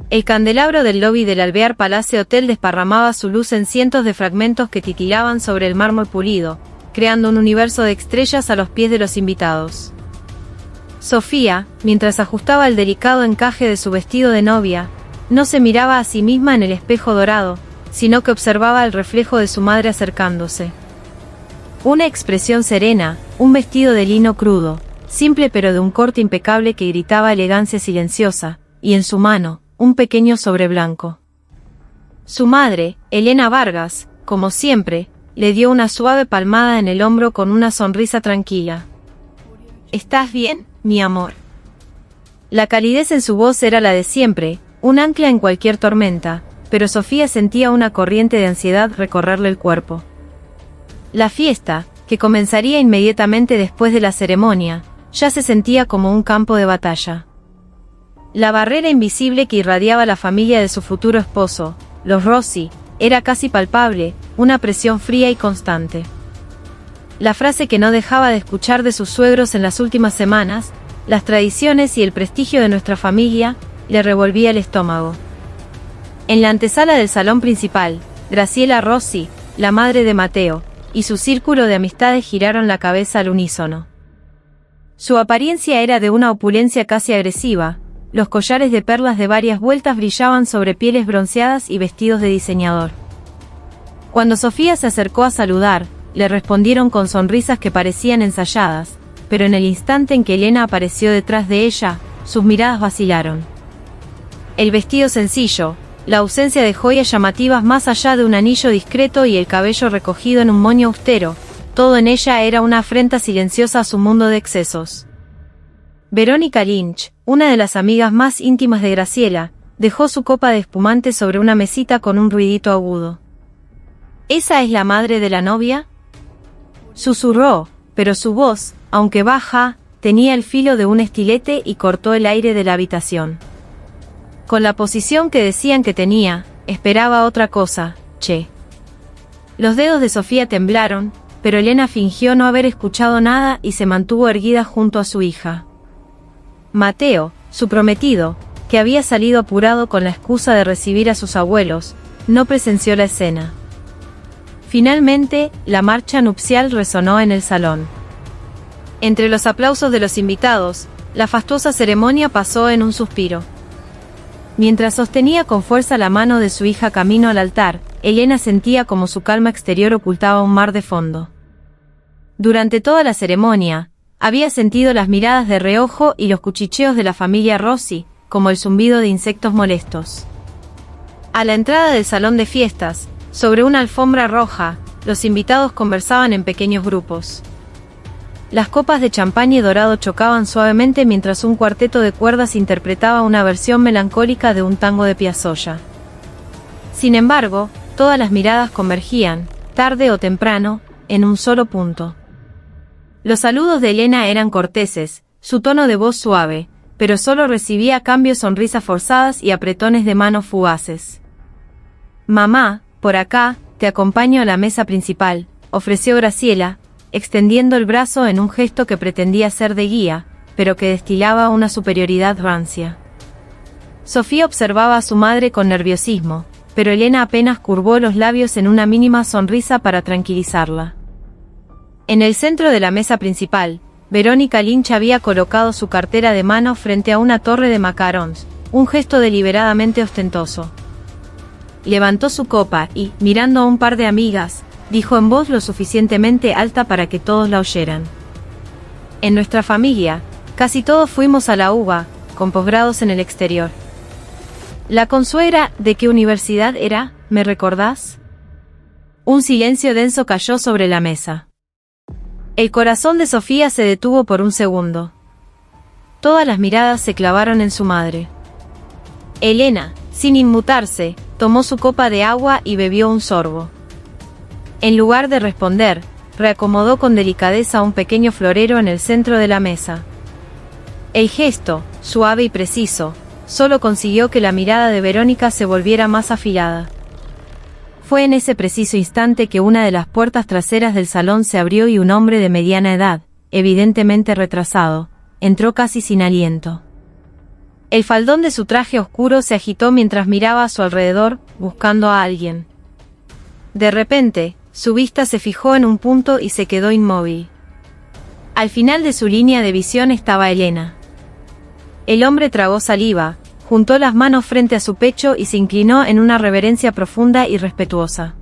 El candelabro del lobby del Alvear Palace Hotel desparramaba su luz en cientos de fragmentos que titilaban sobre el mármol pulido, creando un universo de estrellas a los pies de los invitados. Sofía, mientras ajustaba el delicado encaje de su vestido de novia, no se miraba a sí misma en el espejo dorado, sino que observaba el reflejo de su madre acercándose. Una expresión serena, un vestido de lino crudo, simple pero de un corte impecable que gritaba elegancia silenciosa, y en su mano, un pequeño sobre blanco. Su madre, Elena Vargas, como siempre, le dio una suave palmada en el hombro con una sonrisa tranquila. «¿Estás bien, mi amor?» La calidez en su voz era la de siempre, un ancla en cualquier tormenta, pero Sofía sentía una corriente de ansiedad recorrerle el cuerpo. La fiesta, que comenzaría inmediatamente después de la ceremonia, ya se sentía como un campo de batalla. La barrera invisible que irradiaba la familia de su futuro esposo, los Rossi, era casi palpable, una presión fría y constante. La frase que no dejaba de escuchar de sus suegros en las últimas semanas, las tradiciones y el prestigio de nuestra familia, le revolvía el estómago. En la antesala del salón principal, Graciela Rossi, la madre de Mateo, y su círculo de amistades giraron la cabeza al unísono. Su apariencia era de una opulencia casi agresiva, los collares de perlas de varias vueltas brillaban sobre pieles bronceadas y vestidos de diseñador. Cuando Sofía se acercó a saludar, le respondieron con sonrisas que parecían ensayadas, pero en el instante en que Elena apareció detrás de ella, sus miradas vacilaron. El vestido sencillo, la ausencia de joyas llamativas más allá de un anillo discreto y el cabello recogido en un moño austero, todo en ella era una afrenta silenciosa a su mundo de excesos. Verónica Lynch, una de las amigas más íntimas de Graciela, dejó su copa de espumante sobre una mesita con un ruidito agudo. ¿Esa es la madre de la novia?, susurró, pero su voz, aunque baja, tenía el filo de un estilete y cortó el aire de la habitación. Con la posición que decían que tenía, esperaba otra cosa, che. Los dedos de Sofía temblaron, pero Elena fingió no haber escuchado nada y se mantuvo erguida junto a su hija. Mateo, su prometido, que había salido apurado con la excusa de recibir a sus abuelos, no presenció la escena. Finalmente, la marcha nupcial resonó en el salón. Entre los aplausos de los invitados, la fastuosa ceremonia pasó en un suspiro. Mientras sostenía con fuerza la mano de su hija camino al altar, Elena sentía como su calma exterior ocultaba un mar de fondo. Durante toda la ceremonia, había sentido las miradas de reojo y los cuchicheos de la familia Rossi, como el zumbido de insectos molestos. A la entrada del salón de fiestas, sobre una alfombra roja, los invitados conversaban en pequeños grupos. Las copas de champaña dorado chocaban suavemente mientras un cuarteto de cuerdas interpretaba una versión melancólica de un tango de Piazzolla. Sin embargo, todas las miradas convergían, tarde o temprano, en un solo punto. Los saludos de Elena eran corteses, su tono de voz suave, pero solo recibía a cambio sonrisas forzadas y apretones de manos fugaces. «Mamá, por acá, te acompaño a la mesa principal», ofreció Graciela, extendiendo el brazo en un gesto que pretendía ser de guía, pero que destilaba una superioridad rancia. Sofía observaba a su madre con nerviosismo, pero Elena apenas curvó los labios en una mínima sonrisa para tranquilizarla. En el centro de la mesa principal, Verónica Lynch había colocado su cartera de mano frente a una torre de macarons, un gesto deliberadamente ostentoso. Levantó su copa y, mirando a un par de amigas, dijo en voz lo suficientemente alta para que todos la oyeran. «En nuestra familia, casi todos fuimos a la UBA, con posgrados en el exterior». «¿La consuegra de qué universidad era, me recordás?». Un silencio denso cayó sobre la mesa. El corazón de Sofía se detuvo por un segundo. Todas las miradas se clavaron en su madre. Elena, sin inmutarse, tomó su copa de agua y bebió un sorbo. En lugar de responder, reacomodó con delicadeza un pequeño florero en el centro de la mesa. El gesto, suave y preciso, solo consiguió que la mirada de Verónica se volviera más afilada. Fue en ese preciso instante que una de las puertas traseras del salón se abrió y un hombre de mediana edad, evidentemente retrasado, entró casi sin aliento. El faldón de su traje oscuro se agitó mientras miraba a su alrededor, buscando a alguien. De repente, su vista se fijó en un punto y se quedó inmóvil. Al final de su línea de visión estaba Elena. El hombre tragó saliva, juntó las manos frente a su pecho y se inclinó en una reverencia profunda y respetuosa.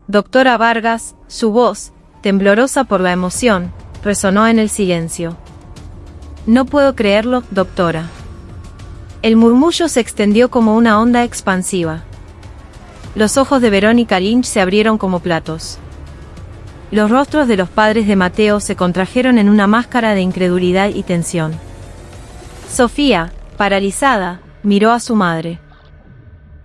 Doctora Vargas, su voz, temblorosa por la emoción, resonó en el silencio. No puedo creerlo, doctora. El murmullo se extendió como una onda expansiva. Los ojos de Verónica Lynch se abrieron como platos. Los rostros de los padres de Mateo se contrajeron en una máscara de incredulidad y tensión. Sofía, paralizada, miró a su madre.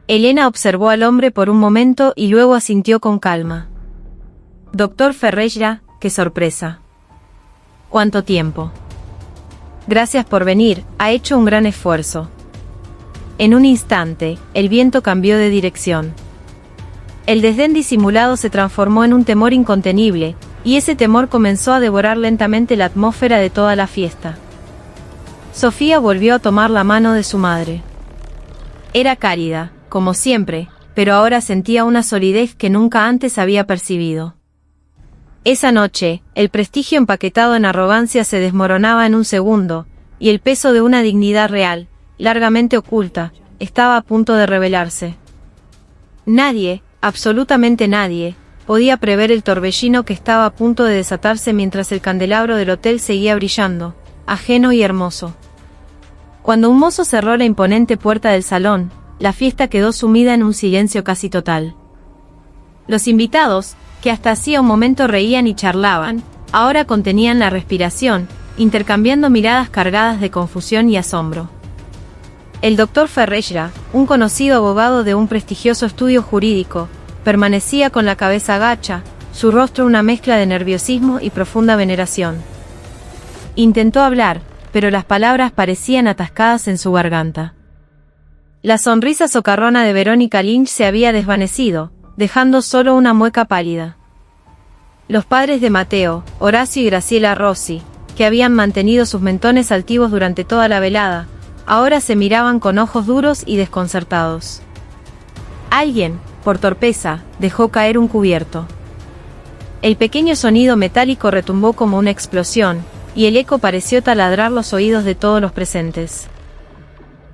Elena observó al hombre por un momento y luego asintió con calma. Doctor Ferreira, qué sorpresa. ¿Cuánto tiempo? Gracias por venir, ha hecho un gran esfuerzo. En un instante, el viento cambió de dirección. El desdén disimulado se transformó en un temor incontenible, y ese temor comenzó a devorar lentamente la atmósfera de toda la fiesta. Sofía volvió a tomar la mano de su madre. Era cálida, como siempre, pero ahora sentía una solidez que nunca antes había percibido. Esa noche, el prestigio empaquetado en arrogancia se desmoronaba en un segundo, y el peso de una dignidad real, largamente oculta, estaba a punto de revelarse. Nadie, absolutamente nadie, podía prever el torbellino que estaba a punto de desatarse mientras el candelabro del hotel seguía brillando, ajeno y hermoso. Cuando un mozo cerró la imponente puerta del salón, la fiesta quedó sumida en un silencio casi total. Los invitados, que hasta hacía un momento reían y charlaban, ahora contenían la respiración, intercambiando miradas cargadas de confusión y asombro. El doctor Ferreira, un conocido abogado de un prestigioso estudio jurídico, permanecía con la cabeza agacha, su rostro una mezcla de nerviosismo y profunda veneración. Intentó hablar, pero las palabras parecían atascadas en su garganta. La sonrisa socarrona de Verónica Lynch se había desvanecido, dejando solo una mueca pálida. Los padres de Mateo, Horacio y Graciela Rossi, que habían mantenido sus mentones altivos durante toda la velada, ahora se miraban con ojos duros y desconcertados. Alguien, por torpeza, dejó caer un cubierto. El pequeño sonido metálico retumbó como una explosión, y el eco pareció taladrar los oídos de todos los presentes.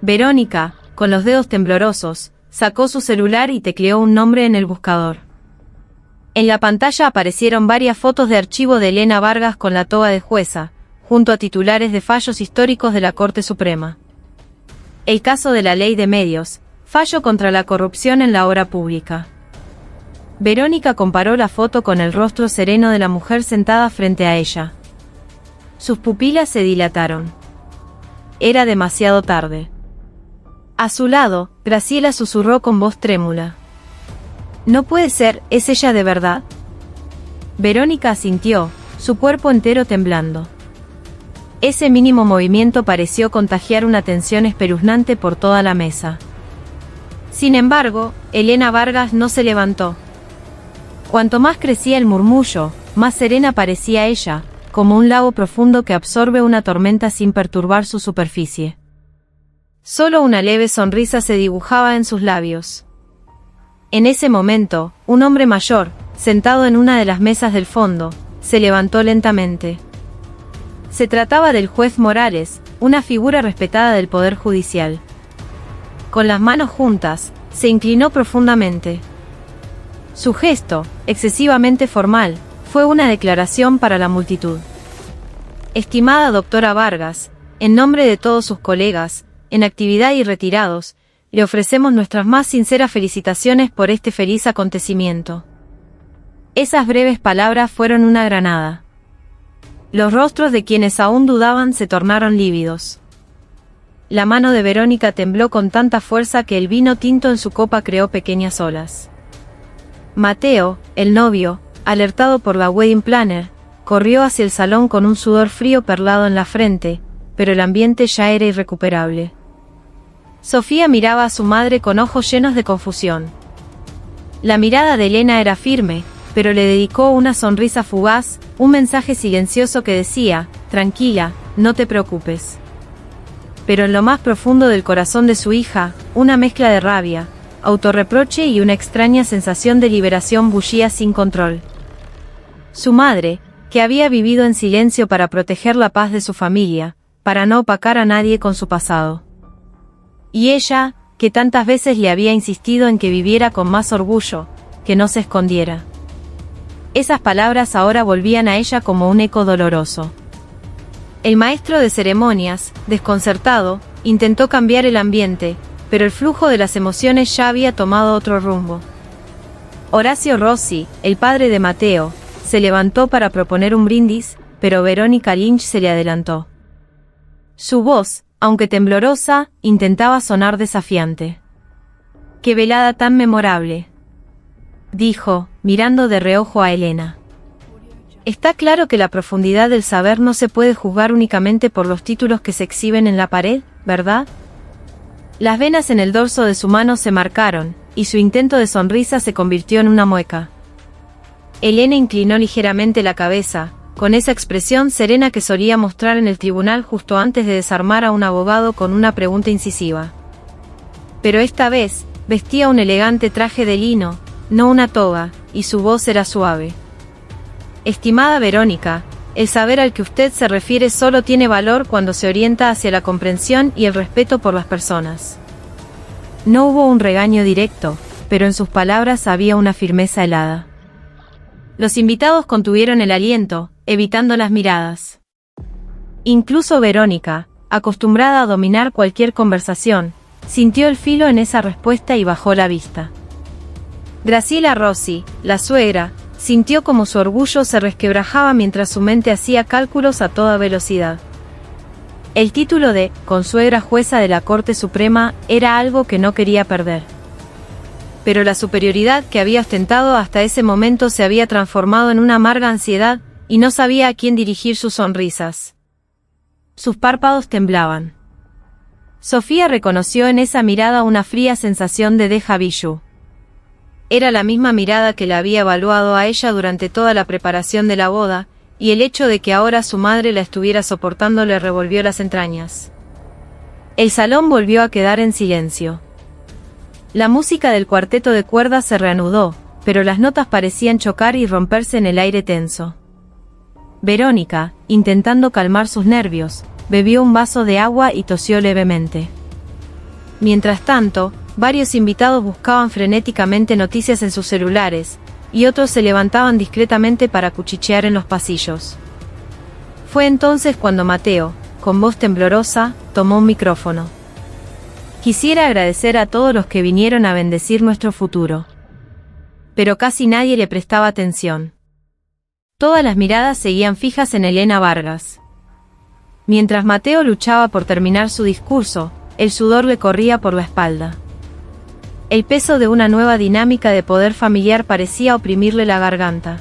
Verónica, con los dedos temblorosos, sacó su celular y tecleó un nombre en el buscador. En la pantalla aparecieron varias fotos de archivo de Elena Vargas con la toga de jueza, junto a titulares de fallos históricos de la Corte Suprema. El caso de la ley de medios, fallo contra la corrupción en la obra pública. Verónica comparó la foto con el rostro sereno de la mujer sentada frente a ella. Sus pupilas se dilataron. Era demasiado tarde. A su lado, Graciela susurró con voz trémula. No puede ser, ¿es ella de verdad? Verónica asintió, su cuerpo entero temblando. Ese mínimo movimiento pareció contagiar una tensión espeluznante por toda la mesa. Sin embargo, Elena Vargas no se levantó. Cuanto más crecía el murmullo, más serena parecía ella, como un lago profundo que absorbe una tormenta sin perturbar su superficie. Solo una leve sonrisa se dibujaba en sus labios. En ese momento, un hombre mayor, sentado en una de las mesas del fondo, se levantó lentamente. Se trataba del juez Morales, una figura respetada del Poder Judicial. Con las manos juntas, se inclinó profundamente. Su gesto, excesivamente formal, fue una declaración para la multitud. Estimada doctora Vargas, en nombre de todos sus colegas, en actividad y retirados, le ofrecemos nuestras más sinceras felicitaciones por este feliz acontecimiento. Esas breves palabras fueron una granada. Los rostros de quienes aún dudaban se tornaron lívidos. La mano de Verónica tembló con tanta fuerza que el vino tinto en su copa creó pequeñas olas. Mateo, el novio, alertado por la wedding planner, corrió hacia el salón con un sudor frío perlado en la frente, pero el ambiente ya era irrecuperable. Sofía miraba a su madre con ojos llenos de confusión. La mirada de Elena era firme, pero le dedicó una sonrisa fugaz, un mensaje silencioso que decía, tranquila, no te preocupes. pero en lo más profundo del corazón de su hija, una mezcla de rabia, autorreproche y una extraña sensación de liberación bullía sin control. Su madre, que había vivido en silencio para proteger la paz de su familia, para no opacar a nadie con su pasado. Y ella, que tantas veces le había insistido en que viviera con más orgullo, que no se escondiera. Esas palabras ahora volvían a ella como un eco doloroso. El maestro de ceremonias, desconcertado, intentó cambiar el ambiente, pero el flujo de las emociones ya había tomado otro rumbo. Horacio Rossi, el padre de Mateo, se levantó para proponer un brindis, pero Verónica Lynch se le adelantó. Su voz, aunque temblorosa, intentaba sonar desafiante. «¡Qué velada tan memorable!», dijo, mirando de reojo a Elena. «Está claro que la profundidad del saber no se puede juzgar únicamente por los títulos que se exhiben en la pared, ¿verdad?». Las venas en el dorso de su mano se marcaron, y su intento de sonrisa se convirtió en una mueca. Elena inclinó ligeramente la cabeza, con esa expresión serena que solía mostrar en el tribunal justo antes de desarmar a un abogado con una pregunta incisiva. Pero esta vez, vestía un elegante traje de lino, no una toga, y su voz era suave. «Estimada Verónica, el saber al que usted se refiere solo tiene valor cuando se orienta hacia la comprensión y el respeto por las personas». No hubo un regaño directo, pero en sus palabras había una firmeza helada. Los invitados contuvieron el aliento, evitando las miradas. Incluso Verónica, acostumbrada a dominar cualquier conversación, sintió el filo en esa respuesta y bajó la vista. Graciela Rossi, la suegra, sintió como su orgullo se resquebrajaba mientras su mente hacía cálculos a toda velocidad. El título de consuegra jueza de la Corte Suprema era algo que no quería perder. Pero la superioridad que había ostentado hasta ese momento se había transformado en una amarga ansiedad, y no sabía a quién dirigir sus sonrisas. Sus párpados temblaban. Sofía reconoció en esa mirada una fría sensación de déjà vu. Era la misma mirada que la había evaluado a ella durante toda la preparación de la boda, y el hecho de que ahora su madre la estuviera soportando le revolvió las entrañas. El salón volvió a quedar en silencio. La música del cuarteto de cuerdas se reanudó, pero las notas parecían chocar y romperse en el aire tenso. Verónica, intentando calmar sus nervios, bebió un vaso de agua y tosió levemente. Mientras tanto, varios invitados buscaban frenéticamente noticias en sus celulares, y otros se levantaban discretamente para cuchichear en los pasillos. Fue entonces cuando Mateo, con voz temblorosa, tomó un micrófono. «Quisiera agradecer a todos los que vinieron a bendecir nuestro futuro». Pero casi nadie le prestaba atención. Todas las miradas seguían fijas en Elena Vargas. Mientras Mateo luchaba por terminar su discurso, el sudor le corría por la espalda. El peso de una nueva dinámica de poder familiar parecía oprimirle la garganta.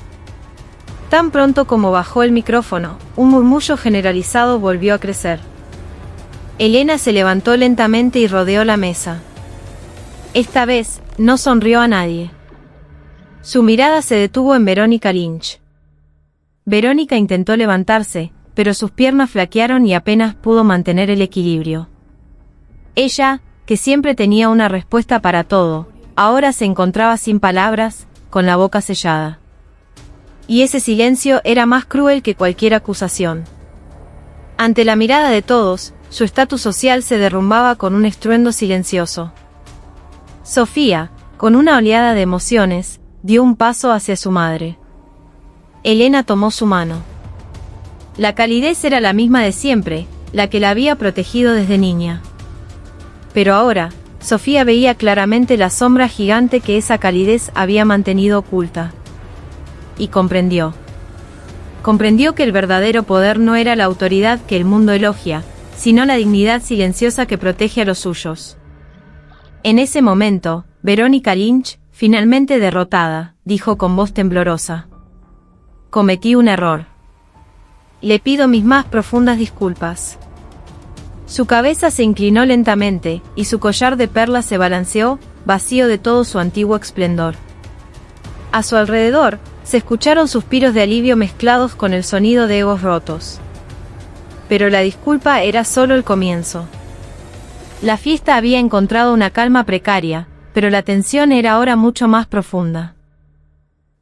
Tan pronto como bajó el micrófono, un murmullo generalizado volvió a crecer. Elena se levantó lentamente y rodeó la mesa. Esta vez, no sonrió a nadie. Su mirada se detuvo en Verónica Lynch. Verónica intentó levantarse, pero sus piernas flaquearon y apenas pudo mantener el equilibrio. Ella, que siempre tenía una respuesta para todo, ahora se encontraba sin palabras, con la boca sellada. Y ese silencio era más cruel que cualquier acusación. Ante la mirada de todos, su estatus social se derrumbaba con un estruendo silencioso. Sofía, con una oleada de emociones, dio un paso hacia su madre. Elena tomó su mano. La calidez era la misma de siempre, la que la había protegido desde niña. Pero ahora, Sofía veía claramente la sombra gigante que esa calidez había mantenido oculta. Y comprendió. Comprendió que el verdadero poder no era la autoridad que el mundo elogia, sino la dignidad silenciosa que protege a los suyos. En ese momento, Verónica Lynch, finalmente derrotada, dijo con voz temblorosa: «Cometí un error. Le pido mis más profundas disculpas». Su cabeza se inclinó lentamente, y su collar de perlas se balanceó, vacío de todo su antiguo esplendor. A su alrededor, se escucharon suspiros de alivio mezclados con el sonido de egos rotos. Pero la disculpa era solo el comienzo. La fiesta había encontrado una calma precaria, pero la tensión era ahora mucho más profunda.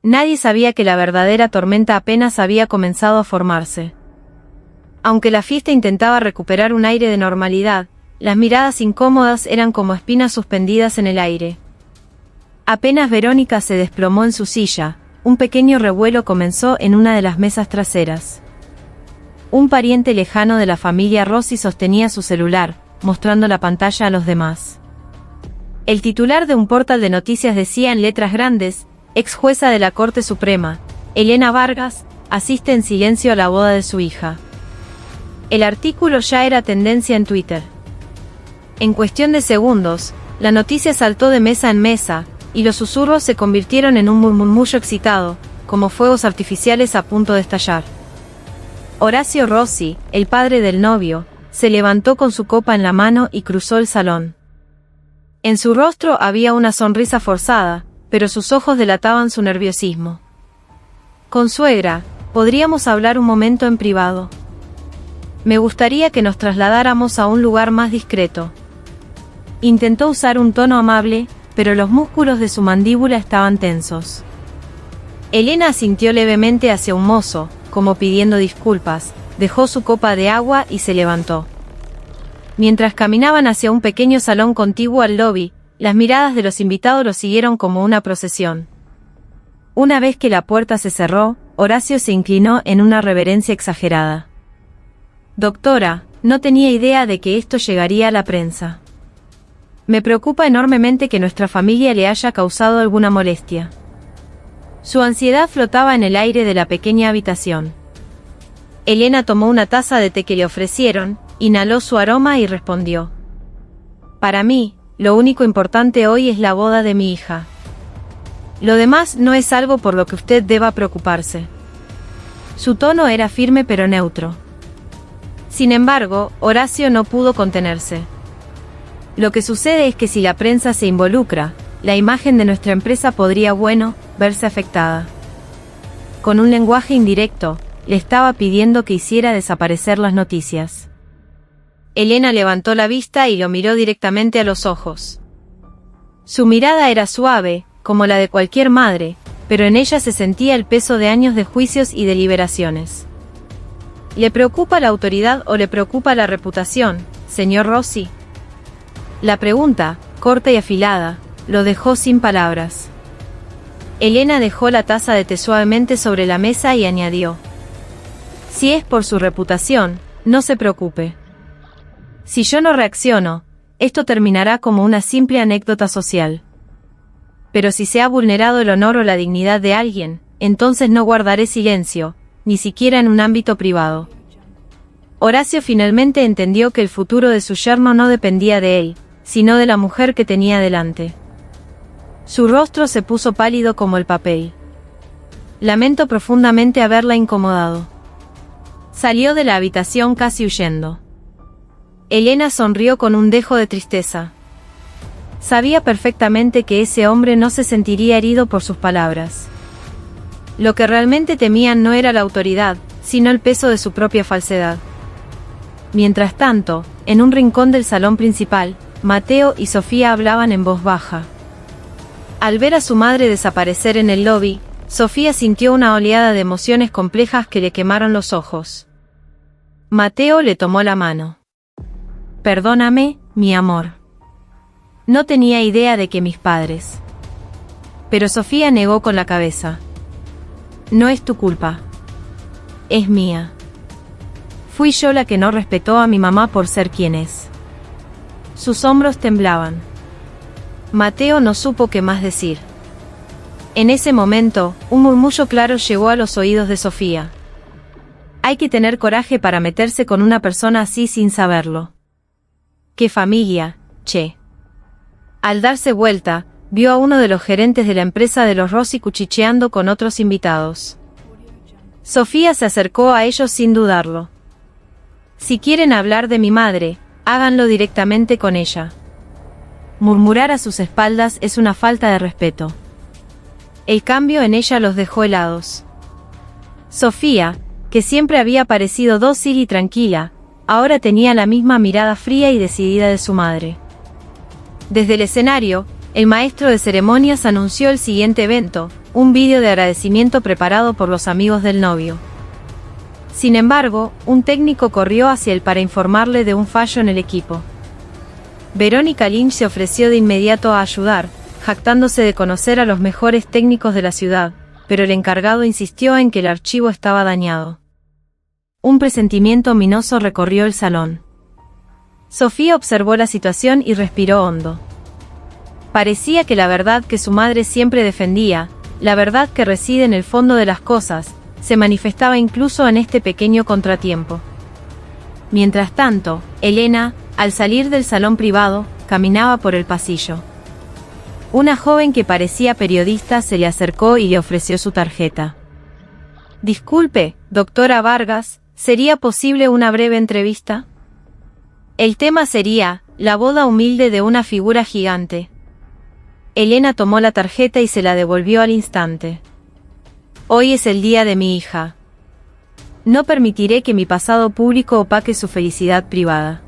Nadie sabía que la verdadera tormenta apenas había comenzado a formarse. Aunque la fiesta intentaba recuperar un aire de normalidad, las miradas incómodas eran como espinas suspendidas en el aire. Apenas Verónica se desplomó en su silla, un pequeño revuelo comenzó en una de las mesas traseras. Un pariente lejano de la familia Rossi sostenía su celular, mostrando la pantalla a los demás. El titular de un portal de noticias decía en letras grandes: ex jueza de la Corte Suprema, Elena Vargas, asiste en silencio a la boda de su hija. El artículo ya era tendencia en Twitter. En cuestión de segundos, la noticia saltó de mesa en mesa, y los susurros se convirtieron en un murmullo excitado, como fuegos artificiales a punto de estallar. Horacio Rossi, el padre del novio, se levantó con su copa en la mano y cruzó el salón. En su rostro había una sonrisa forzada, pero sus ojos delataban su nerviosismo. Consuegra, ¿podríamos hablar un momento en privado? Me gustaría que nos trasladáramos a un lugar más discreto. Intentó usar un tono amable, pero los músculos de su mandíbula estaban tensos. Elena asintió levemente hacia un mozo, como pidiendo disculpas, dejó su copa de agua y se levantó. Mientras caminaban hacia un pequeño salón contiguo al lobby, las miradas de los invitados lo siguieron como una procesión. Una vez que la puerta se cerró, Horacio se inclinó en una reverencia exagerada. Doctora, no tenía idea de que esto llegaría a la prensa. Me preocupa enormemente que nuestra familia le haya causado alguna molestia. Su ansiedad flotaba en el aire de la pequeña habitación. Elena tomó una taza de té que le ofrecieron, inhaló su aroma y respondió: para mí, lo único importante hoy es la boda de mi hija. Lo demás no es algo por lo que usted deba preocuparse. Su tono era firme pero neutro. Sin embargo, Horacio no pudo contenerse. Lo que sucede es que si la prensa se involucra, la imagen de nuestra empresa podría, verse afectada. Con un lenguaje indirecto, le estaba pidiendo que hiciera desaparecer las noticias. Elena levantó la vista y lo miró directamente a los ojos. Su mirada era suave, como la de cualquier madre, pero en ella se sentía el peso de años de juicios y deliberaciones. ¿Le preocupa la autoridad o le preocupa la reputación, señor Rossi? La pregunta, corta y afilada, lo dejó sin palabras. Elena dejó la taza de té suavemente sobre la mesa y añadió: si es por su reputación, no se preocupe. Si yo no reacciono, esto terminará como una simple anécdota social. Pero si se ha vulnerado el honor o la dignidad de alguien, entonces no guardaré silencio, ni siquiera en un ámbito privado. Horacio finalmente entendió que el futuro de su yerno no dependía de él, sino de la mujer que tenía delante. Su rostro se puso pálido como el papel. Lamento profundamente haberla incomodado. Salió de la habitación casi huyendo. Elena sonrió con un dejo de tristeza. Sabía perfectamente que ese hombre no se sentiría herido por sus palabras. Lo que realmente temían no era la autoridad, sino el peso de su propia falsedad. Mientras tanto, en un rincón del salón principal, Mateo y Sofía hablaban en voz baja. Al ver a su madre desaparecer en el lobby, Sofía sintió una oleada de emociones complejas que le quemaron los ojos. Mateo le tomó la mano. Perdóname, mi amor. No tenía idea de que mis padres. Pero Sofía negó con la cabeza. No es tu culpa. Es mía. Fui yo la que no respetó a mi mamá por ser quien es. Sus hombros temblaban. Mateo no supo qué más decir. En ese momento, un murmullo claro llegó a los oídos de Sofía. Hay que tener coraje para meterse con una persona así sin saberlo. ¡Qué familia, che! Al darse vuelta, vio a uno de los gerentes de la empresa de los Rossi cuchicheando con otros invitados. Sofía se acercó a ellos sin dudarlo. Si quieren hablar de mi madre, háganlo directamente con ella. Murmurar a sus espaldas es una falta de respeto. El cambio en ella los dejó helados. Sofía, que siempre había parecido dócil y tranquila, ahora tenía la misma mirada fría y decidida de su madre. Desde el escenario, el maestro de ceremonias anunció el siguiente evento, un vídeo de agradecimiento preparado por los amigos del novio. Sin embargo, un técnico corrió hacia él para informarle de un fallo en el equipo. Verónica Lynch se ofreció de inmediato a ayudar, jactándose de conocer a los mejores técnicos de la ciudad, pero el encargado insistió en que el archivo estaba dañado. Un presentimiento ominoso recorrió el salón. Sofía observó la situación y respiró hondo. Parecía que la verdad que su madre siempre defendía, la verdad que reside en el fondo de las cosas, se manifestaba incluso en este pequeño contratiempo. Mientras tanto, Elena, al salir del salón privado, caminaba por el pasillo. Una joven que parecía periodista se le acercó y le ofreció su tarjeta. «Disculpe, doctora Vargas, ¿sería posible una breve entrevista?» El tema sería, la boda humilde de una figura gigante. Elena tomó la tarjeta y se la devolvió al instante. «Hoy es el día de mi hija. No permitiré que mi pasado público opaque su felicidad privada».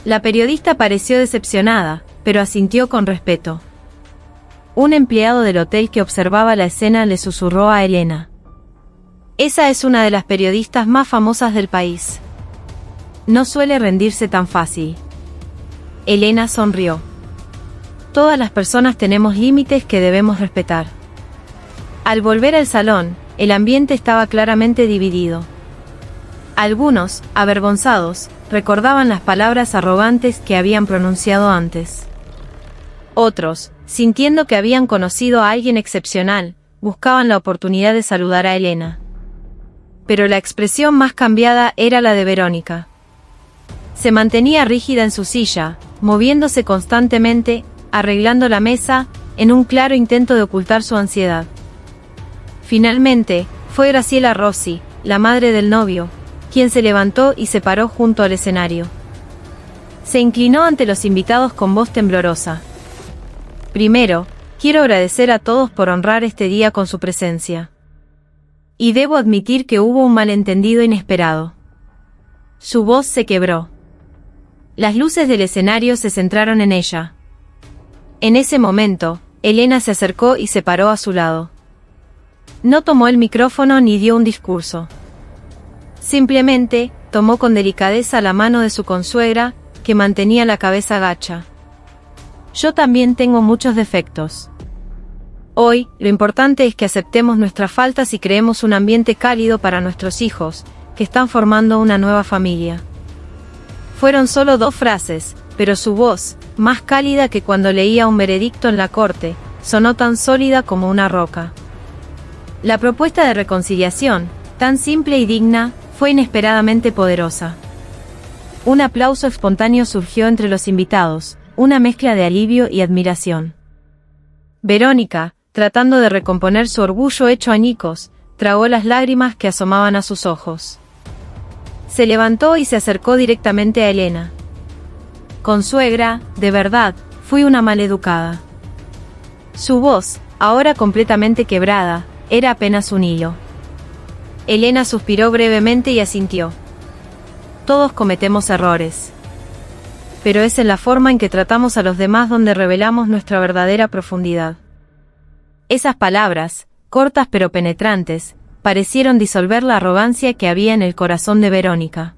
La periodista pareció decepcionada, pero asintió con respeto. Un empleado del hotel que observaba la escena le susurró a Elena: «Esa es una de las periodistas más famosas del país. No suele rendirse tan fácil». Elena sonrió. «Todas las personas tenemos límites que debemos respetar». Al volver al salón, el ambiente estaba claramente dividido. Algunos, avergonzados, recordaban las palabras arrogantes que habían pronunciado antes. Otros, sintiendo que habían conocido a alguien excepcional, buscaban la oportunidad de saludar a Elena. Pero la expresión más cambiada era la de Verónica. Se mantenía rígida en su silla, moviéndose constantemente, arreglando la mesa, en un claro intento de ocultar su ansiedad. Finalmente, fue Graciela Rossi, la madre del novio, quien se levantó y se paró junto al escenario. Se inclinó ante los invitados con voz temblorosa. «Primero, quiero agradecer a todos por honrar este día con su presencia. Y debo admitir que hubo un malentendido inesperado». Su voz se quebró. Las luces del escenario se centraron en ella. En ese momento, Elena se acercó y se paró a su lado. No tomó el micrófono ni dio un discurso. Simplemente, tomó con delicadeza la mano de su consuegra, que mantenía la cabeza gacha. «Yo también tengo muchos defectos. Hoy, lo importante es que aceptemos nuestras faltas y creemos un ambiente cálido para nuestros hijos, que están formando una nueva familia». Fueron solo 2 frases, pero su voz, más cálida que cuando leía un veredicto en la corte, sonó tan sólida como una roca. La propuesta de reconciliación, tan simple y digna, fue inesperadamente poderosa. Un aplauso espontáneo surgió entre los invitados, una mezcla de alivio y admiración. Verónica, tratando de recomponer su orgullo hecho añicos, tragó las lágrimas que asomaban a sus ojos. Se levantó y se acercó directamente a Elena. «Consuegra, de verdad, fui una maleducada». Su voz, ahora completamente quebrada, era apenas un hilo. Elena suspiró brevemente y asintió. «Todos cometemos errores. Pero es en la forma en que tratamos a los demás donde revelamos nuestra verdadera profundidad». Esas palabras, cortas pero penetrantes, parecieron disolver la arrogancia que había en el corazón de Verónica.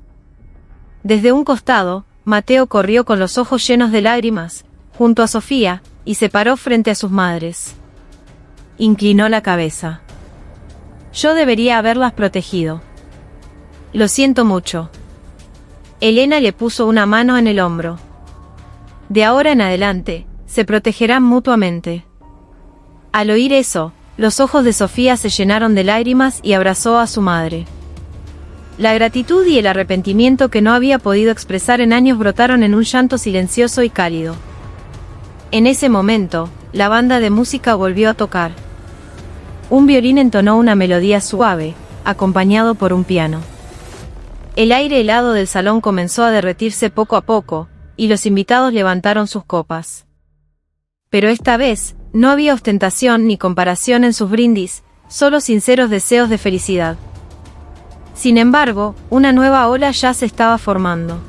Desde un costado, Mateo corrió con los ojos llenos de lágrimas, junto a Sofía, y se paró frente a sus madres. Inclinó la cabeza. «Yo debería haberlas protegido. Lo siento mucho». Elena le puso una mano en el hombro. «De ahora en adelante, se protegerán mutuamente». Al oír eso, los ojos de Sofía se llenaron de lágrimas y abrazó a su madre. La gratitud y el arrepentimiento que no había podido expresar en años brotaron en un llanto silencioso y cálido. En ese momento, la banda de música volvió a tocar. Un violín entonó una melodía suave, acompañado por un piano. El aire helado del salón comenzó a derretirse poco a poco, y los invitados levantaron sus copas. Pero esta vez, no había ostentación ni comparación en sus brindis, solo sinceros deseos de felicidad. Sin embargo, una nueva ola ya se estaba formando.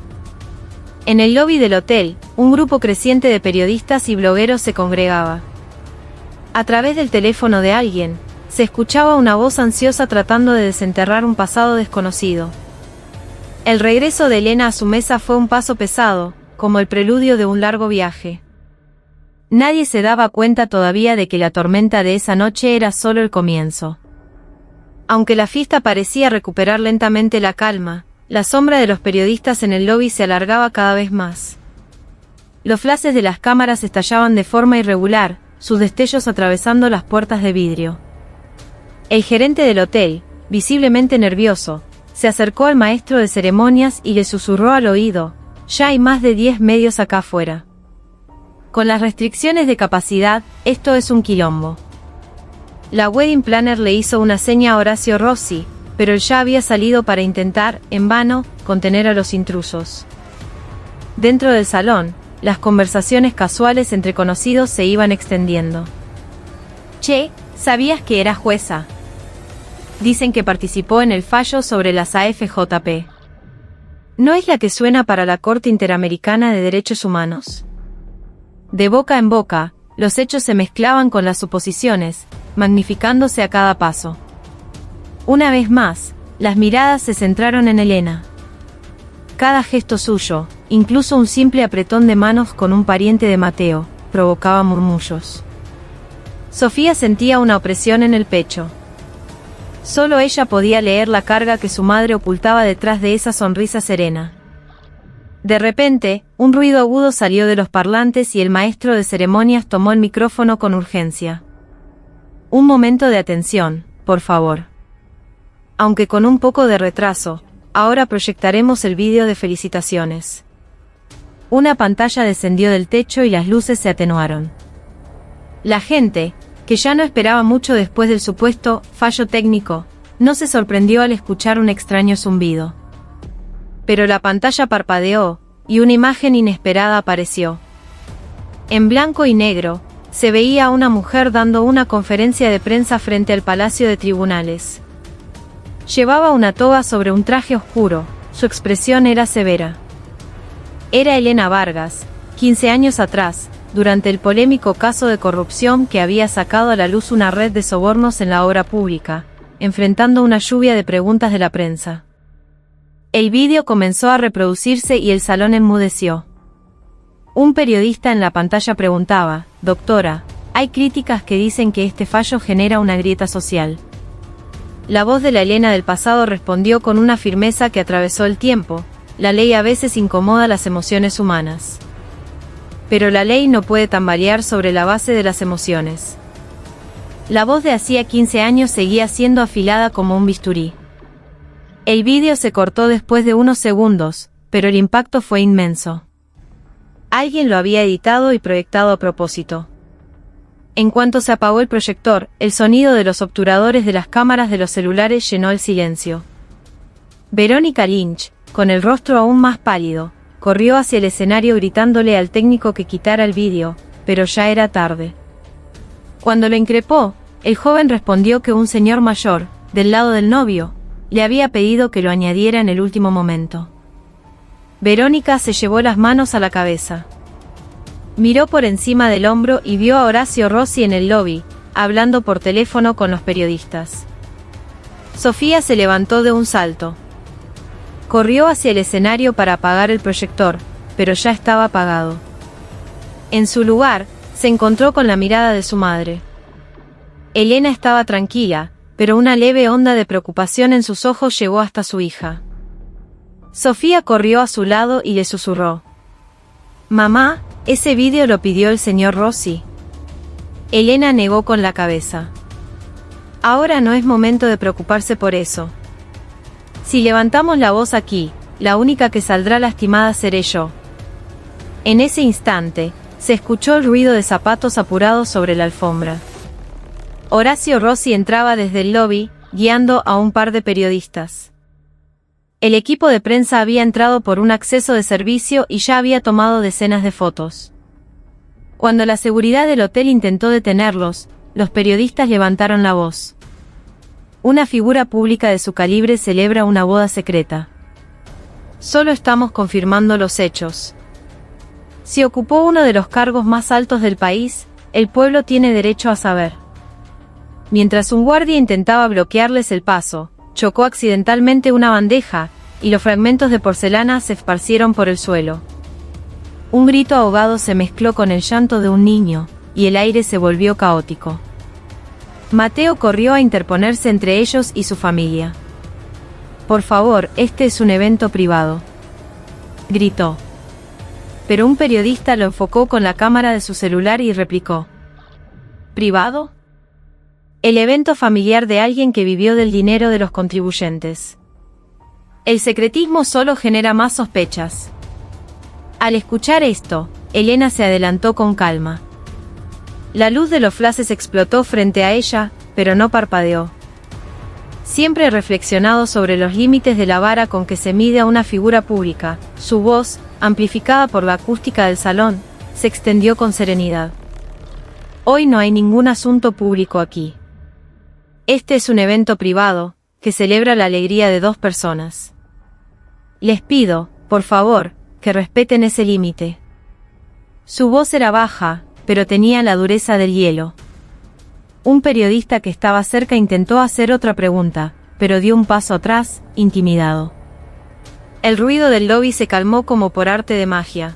En el lobby del hotel, un grupo creciente de periodistas y blogueros se congregaba. A través del teléfono de alguien, se escuchaba una voz ansiosa tratando de desenterrar un pasado desconocido. El regreso de Elena a su mesa fue un paso pesado, como el preludio de un largo viaje. Nadie se daba cuenta todavía de que la tormenta de esa noche era solo el comienzo. Aunque la fiesta parecía recuperar lentamente la calma, la sombra de los periodistas en el lobby se alargaba cada vez más. Los flashes de las cámaras estallaban de forma irregular, sus destellos atravesando las puertas de vidrio. El gerente del hotel, visiblemente nervioso, se acercó al maestro de ceremonias y le susurró al oído: «Ya hay más de 10 medios acá afuera. Con las restricciones de capacidad, esto es un quilombo». La wedding planner le hizo una seña a Horacio Rossi, pero él ya había salido para intentar, en vano, contener a los intrusos. Dentro del salón, las conversaciones casuales entre conocidos se iban extendiendo. «Che, ¿sabías que era jueza? Dicen que participó en el fallo sobre las AFJP. ¿No es la que suena para la Corte Interamericana de Derechos Humanos?». De boca en boca, los hechos se mezclaban con las suposiciones, magnificándose a cada paso. Una vez más, las miradas se centraron en Elena. Cada gesto suyo, incluso un simple apretón de manos con un pariente de Mateo, provocaba murmullos. Sofía sentía una opresión en el pecho. Solo ella podía leer la carga que su madre ocultaba detrás de esa sonrisa serena. De repente, un ruido agudo salió de los parlantes y el maestro de ceremonias tomó el micrófono con urgencia. «Un momento de atención, por favor. Aunque con un poco de retraso, ahora proyectaremos el vídeo de felicitaciones». Una pantalla descendió del techo y las luces se atenuaron. La gente, que ya no esperaba mucho después del supuesto fallo técnico, no se sorprendió al escuchar un extraño zumbido. Pero la pantalla parpadeó, y una imagen inesperada apareció. En blanco y negro, se veía a una mujer dando una conferencia de prensa frente al Palacio de Tribunales. Llevaba una toga sobre un traje oscuro, su expresión era severa. Era Elena Vargas, 15 años atrás, durante el polémico caso de corrupción que había sacado a la luz una red de sobornos en la obra pública, enfrentando una lluvia de preguntas de la prensa. El vídeo comenzó a reproducirse y el salón enmudeció. Un periodista en la pantalla preguntaba: «Doctora, hay críticas que dicen que este fallo genera una grieta social». La voz de la Elena del pasado respondió con una firmeza que atravesó el tiempo: «La ley a veces incomoda las emociones humanas. Pero la ley no puede tambalear sobre la base de las emociones». La voz de hacía 15 años seguía siendo afilada como un bisturí. El vídeo se cortó después de unos segundos, pero el impacto fue inmenso. Alguien lo había editado y proyectado a propósito. En cuanto se apagó el proyector, el sonido de los obturadores de las cámaras de los celulares llenó el silencio. Verónica Lynch, con el rostro aún más pálido, corrió hacia el escenario gritándole al técnico que quitara el vídeo, pero ya era tarde. Cuando lo increpó, el joven respondió que un señor mayor, del lado del novio, le había pedido que lo añadiera en el último momento. Verónica se llevó las manos a la cabeza. Miró por encima del hombro y vio a Horacio Rossi en el lobby, hablando por teléfono con los periodistas. Sofía se levantó de un salto. Corrió hacia el escenario para apagar el proyector, pero ya estaba apagado. En su lugar, se encontró con la mirada de su madre. Elena estaba tranquila, pero una leve onda de preocupación en sus ojos llegó hasta su hija. Sofía corrió a su lado y le susurró: «Mamá, ese vídeo lo pidió el señor Rossi». Elena negó con la cabeza. «Ahora no es momento de preocuparse por eso. Si levantamos la voz aquí, la única que saldrá lastimada seré yo». En ese instante, se escuchó el ruido de zapatos apurados sobre la alfombra. Horacio Rossi entraba desde el lobby, guiando a un par de periodistas. El equipo de prensa había entrado por un acceso de servicio y ya había tomado decenas de fotos. Cuando la seguridad del hotel intentó detenerlos, los periodistas levantaron la voz. Una figura pública de su calibre celebra una boda secreta. Solo estamos confirmando los hechos. Si ocupó uno de los cargos más altos del país, el pueblo tiene derecho a saber. Mientras un guardia intentaba bloquearles el paso, chocó accidentalmente una bandeja, y los fragmentos de porcelana se esparcieron por el suelo. Un grito ahogado se mezcló con el llanto de un niño, y el aire se volvió caótico. Mateo corrió a interponerse entre ellos y su familia. «Por favor, este es un evento privado», gritó. Pero un periodista lo enfocó con la cámara de su celular y replicó: «¿Privado? El evento familiar de alguien que vivió del dinero de los contribuyentes. El secretismo solo genera más sospechas». Al escuchar esto, Elena se adelantó con calma. La luz de los flashes explotó frente a ella, pero no parpadeó. Siempre reflexionado sobre los límites de la vara con que se mide a una figura pública, su voz, amplificada por la acústica del salón, se extendió con serenidad. «Hoy no hay ningún asunto público aquí. Este es un evento privado, que celebra la alegría de dos personas. Les pido, por favor, que respeten ese límite». Su voz era baja, pero tenía la dureza del hielo. Un periodista que estaba cerca intentó hacer otra pregunta, pero dio un paso atrás, intimidado. El ruido del lobby se calmó como por arte de magia.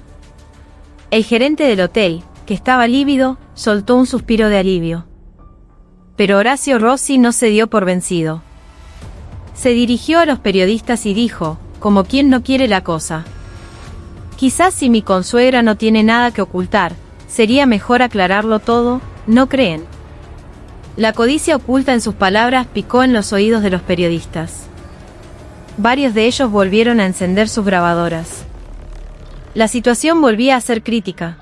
El gerente del hotel, que estaba lívido, soltó un suspiro de alivio. Pero Horacio Rossi no se dio por vencido. Se dirigió a los periodistas y dijo, como quien no quiere la cosa: «Quizás si mi consuegra no tiene nada que ocultar, sería mejor aclararlo todo, ¿no creen?». La codicia oculta en sus palabras picó en los oídos de los periodistas. Varios de ellos volvieron a encender sus grabadoras. La situación volvía a ser crítica.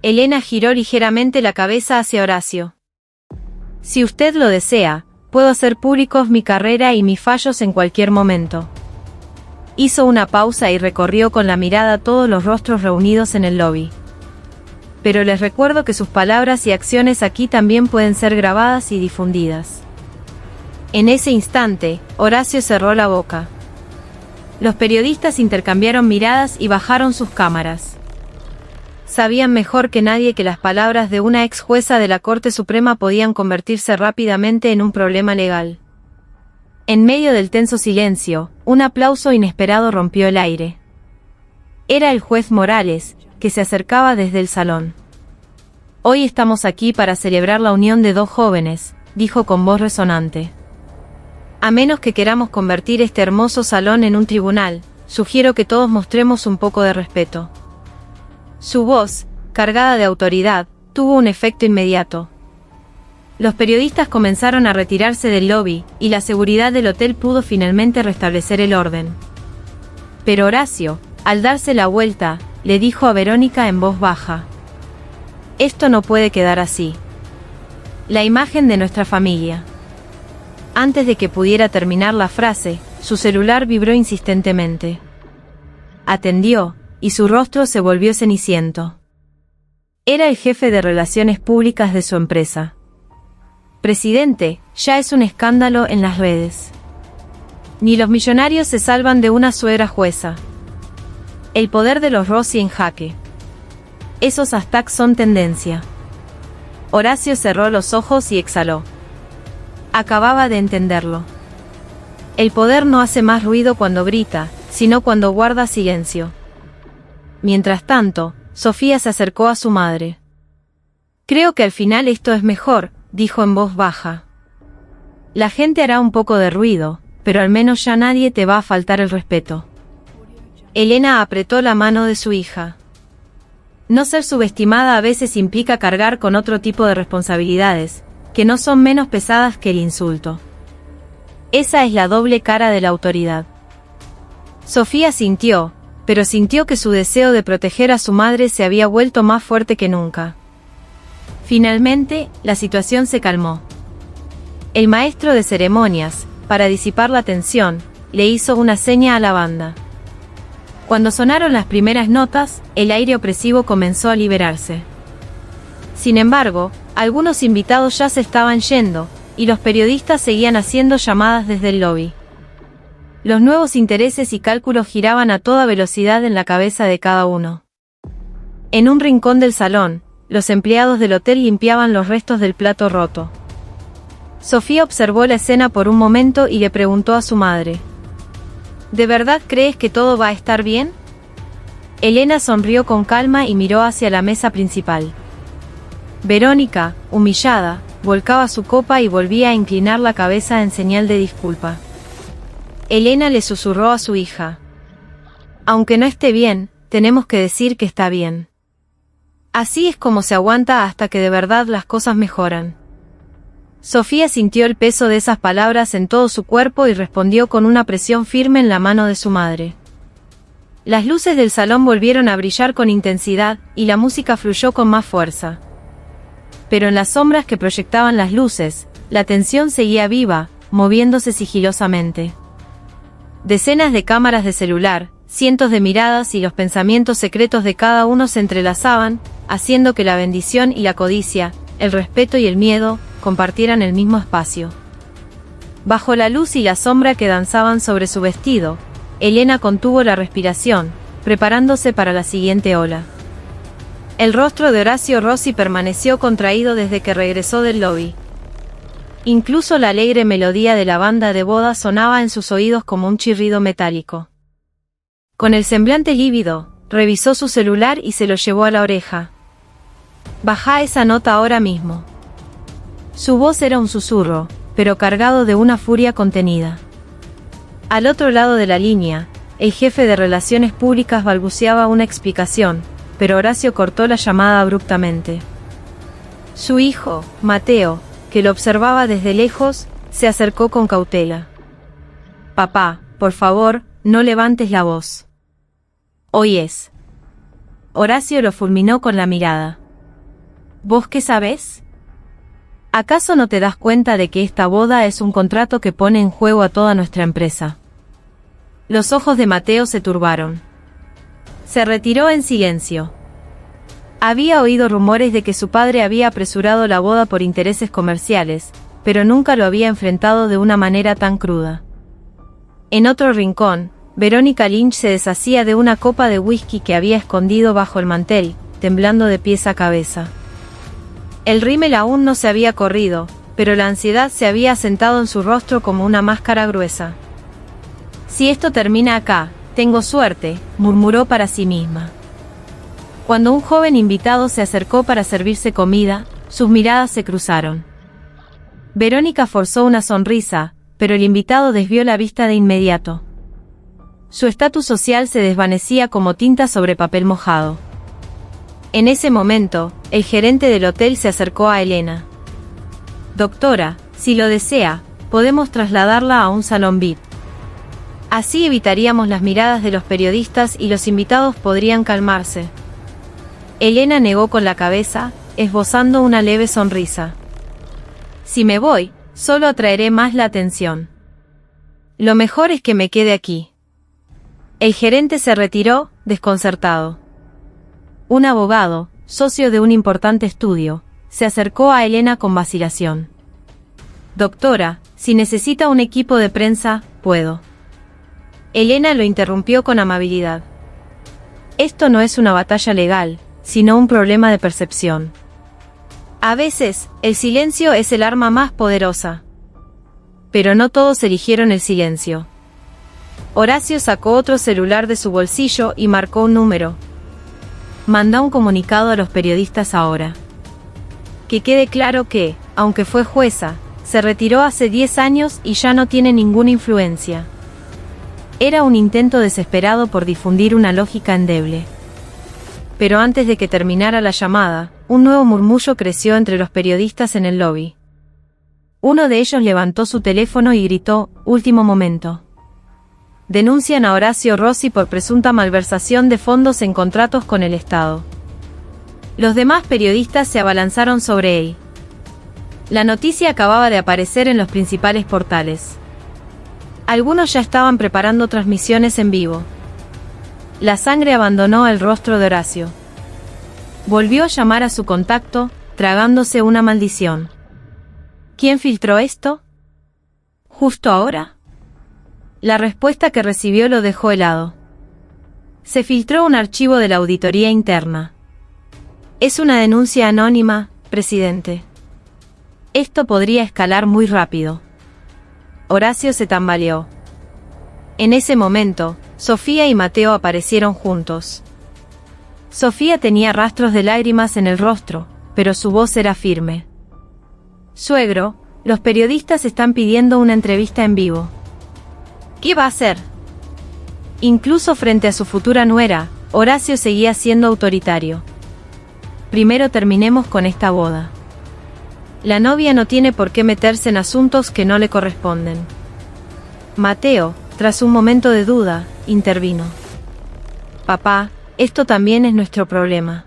Elena giró ligeramente la cabeza hacia Horacio. «Si usted lo desea, puedo hacer públicos mi carrera y mis fallos en cualquier momento». Hizo una pausa y recorrió con la mirada todos los rostros reunidos en el lobby. «Pero les recuerdo que sus palabras y acciones aquí también pueden ser grabadas y difundidas». En ese instante, Horacio cerró la boca. Los periodistas intercambiaron miradas y bajaron sus cámaras. Sabían mejor que nadie que las palabras de una ex jueza de la Corte Suprema podían convertirse rápidamente en un problema legal. En medio del tenso silencio, un aplauso inesperado rompió el aire. Era el juez Morales, que se acercaba desde el salón. «Hoy estamos aquí para celebrar la unión de dos jóvenes», dijo con voz resonante. «A menos que queramos convertir este hermoso salón en un tribunal, sugiero que todos mostremos un poco de respeto». Su voz, cargada de autoridad, tuvo un efecto inmediato. Los periodistas comenzaron a retirarse del lobby, y la seguridad del hotel pudo finalmente restablecer el orden. Pero Horacio, al darse la vuelta, le dijo a Verónica en voz baja: «Esto no puede quedar así. La imagen de nuestra familia». Antes de que pudiera terminar la frase, su celular vibró insistentemente. Atendió, y su rostro se volvió ceniciento. Era el jefe de relaciones públicas de su empresa. «Presidente, ya es un escándalo en las redes. Ni los millonarios se salvan de una suegra jueza. El poder de los Rossi en jaque. Esos hashtags son tendencia». Horacio cerró los ojos y exhaló. Acababa de entenderlo. El poder no hace más ruido cuando grita, sino cuando guarda silencio. Mientras tanto, Sofía se acercó a su madre. «Creo que al final esto es mejor», dijo en voz baja. «La gente hará un poco de ruido, pero al menos ya nadie te va a faltar el respeto». Elena apretó la mano de su hija. No ser subestimada a veces implica cargar con otro tipo de responsabilidades, que no son menos pesadas que el insulto. Esa es la doble cara de la autoridad. Sofía sintió, pero sintió que su deseo de proteger a su madre se había vuelto más fuerte que nunca. Finalmente, la situación se calmó. El maestro de ceremonias, para disipar la tensión, le hizo una seña a la banda. Cuando sonaron las primeras notas, el aire opresivo comenzó a liberarse. Sin embargo, algunos invitados ya se estaban yendo, y los periodistas seguían haciendo llamadas desde el lobby. Los nuevos intereses y cálculos giraban a toda velocidad en la cabeza de cada uno. En un rincón del salón, los empleados del hotel limpiaban los restos del plato roto. Sofía observó la escena por un momento y le preguntó a su madre: ¿De verdad crees que todo va a estar bien? Elena sonrió con calma y miró hacia la mesa principal. Verónica, humillada, volcaba su copa y volvía a inclinar la cabeza en señal de disculpa. Elena le susurró a su hija: aunque no esté bien, tenemos que decir que está bien. Así es como se aguanta hasta que de verdad las cosas mejoran. Sofía sintió el peso de esas palabras en todo su cuerpo y respondió con una presión firme en la mano de su madre. Las luces del salón volvieron a brillar con intensidad, y la música fluyó con más fuerza. Pero en las sombras que proyectaban las luces, la tensión seguía viva, moviéndose sigilosamente. Decenas de cámaras de celular, cientos de miradas y los pensamientos secretos de cada uno se entrelazaban, haciendo que la bendición y la codicia, el respeto y el miedo, compartieran el mismo espacio. Bajo la luz y la sombra que danzaban sobre su vestido, Elena contuvo la respiración, preparándose para la siguiente ola. El rostro de Horacio Rossi permaneció contraído desde que regresó del lobby. Incluso la alegre melodía de la banda de boda sonaba en sus oídos como un chirrido metálico. Con el semblante lívido, revisó su celular y se lo llevó a la oreja. «Baja esa nota ahora mismo». Su voz era un susurro, pero cargado de una furia contenida. Al otro lado de la línea, el jefe de Relaciones Públicas balbuceaba una explicación, pero Horacio cortó la llamada abruptamente. Su hijo, Mateo, que lo observaba desde lejos, se acercó con cautela. «Papá, por favor, no levantes la voz». «¿Oyes?» Horacio lo fulminó con la mirada. «¿Vos qué sabés? ¿Acaso no te das cuenta de que esta boda es un contrato que pone en juego a toda nuestra empresa?» Los ojos de Mateo se turbaron. Se retiró en silencio. Había oído rumores de que su padre había apresurado la boda por intereses comerciales, pero nunca lo había enfrentado de una manera tan cruda. En otro rincón, Verónica Lynch se deshacía de una copa de whisky que había escondido bajo el mantel, temblando de pies a cabeza. El rímel aún no se había corrido, pero la ansiedad se había asentado en su rostro como una máscara gruesa. «Si esto termina acá, tengo suerte», murmuró para sí misma. Cuando un joven invitado se acercó para servirse comida, sus miradas se cruzaron. Verónica forzó una sonrisa, pero el invitado desvió la vista de inmediato. Su estatus social se desvanecía como tinta sobre papel mojado. En ese momento, el gerente del hotel se acercó a Elena. «Doctora, si lo desea, podemos trasladarla a un salón VIP. Así evitaríamos las miradas de los periodistas y los invitados podrían calmarse». Elena negó con la cabeza, esbozando una leve sonrisa. «Si me voy, solo atraeré más la atención. Lo mejor es que me quede aquí». El gerente se retiró, desconcertado. Un abogado, socio de un importante estudio, se acercó a Elena con vacilación. «Doctora, si necesita un equipo de prensa, puedo». Elena lo interrumpió con amabilidad. «Esto no es una batalla legal, sino un problema de percepción. A veces, el silencio es el arma más poderosa». Pero no todos eligieron el silencio. Horacio sacó otro celular de su bolsillo y marcó un número. «Manda un comunicado a los periodistas ahora. Que quede claro que, aunque fue jueza, se retiró hace 10 años y ya no tiene ninguna influencia». Era un intento desesperado por difundir una lógica endeble. Pero antes de que terminara la llamada, un nuevo murmullo creció entre los periodistas en el lobby. Uno de ellos levantó su teléfono y gritó: «Último momento. Denuncian a Horacio Rossi por presunta malversación de fondos en contratos con el Estado». Los demás periodistas se abalanzaron sobre él. La noticia acababa de aparecer en los principales portales. Algunos ya estaban preparando transmisiones en vivo. La sangre abandonó el rostro de Horacio. Volvió a llamar a su contacto, tragándose una maldición. ¿Quién filtró esto? ¿Justo ahora? La respuesta que recibió lo dejó helado. Se filtró un archivo de la auditoría interna. Es una denuncia anónima, presidente. Esto podría escalar muy rápido. Horacio se tambaleó. En ese momento, Sofía y Mateo aparecieron juntos. Sofía tenía rastros de lágrimas en el rostro, pero su voz era firme. Suegro, los periodistas están pidiendo una entrevista en vivo. ¿Qué va a hacer? Incluso frente a su futura nuera, Horacio seguía siendo autoritario. Primero terminemos con esta boda. La novia no tiene por qué meterse en asuntos que no le corresponden. Mateo, tras un momento de duda, intervino. Papá, esto también es nuestro problema.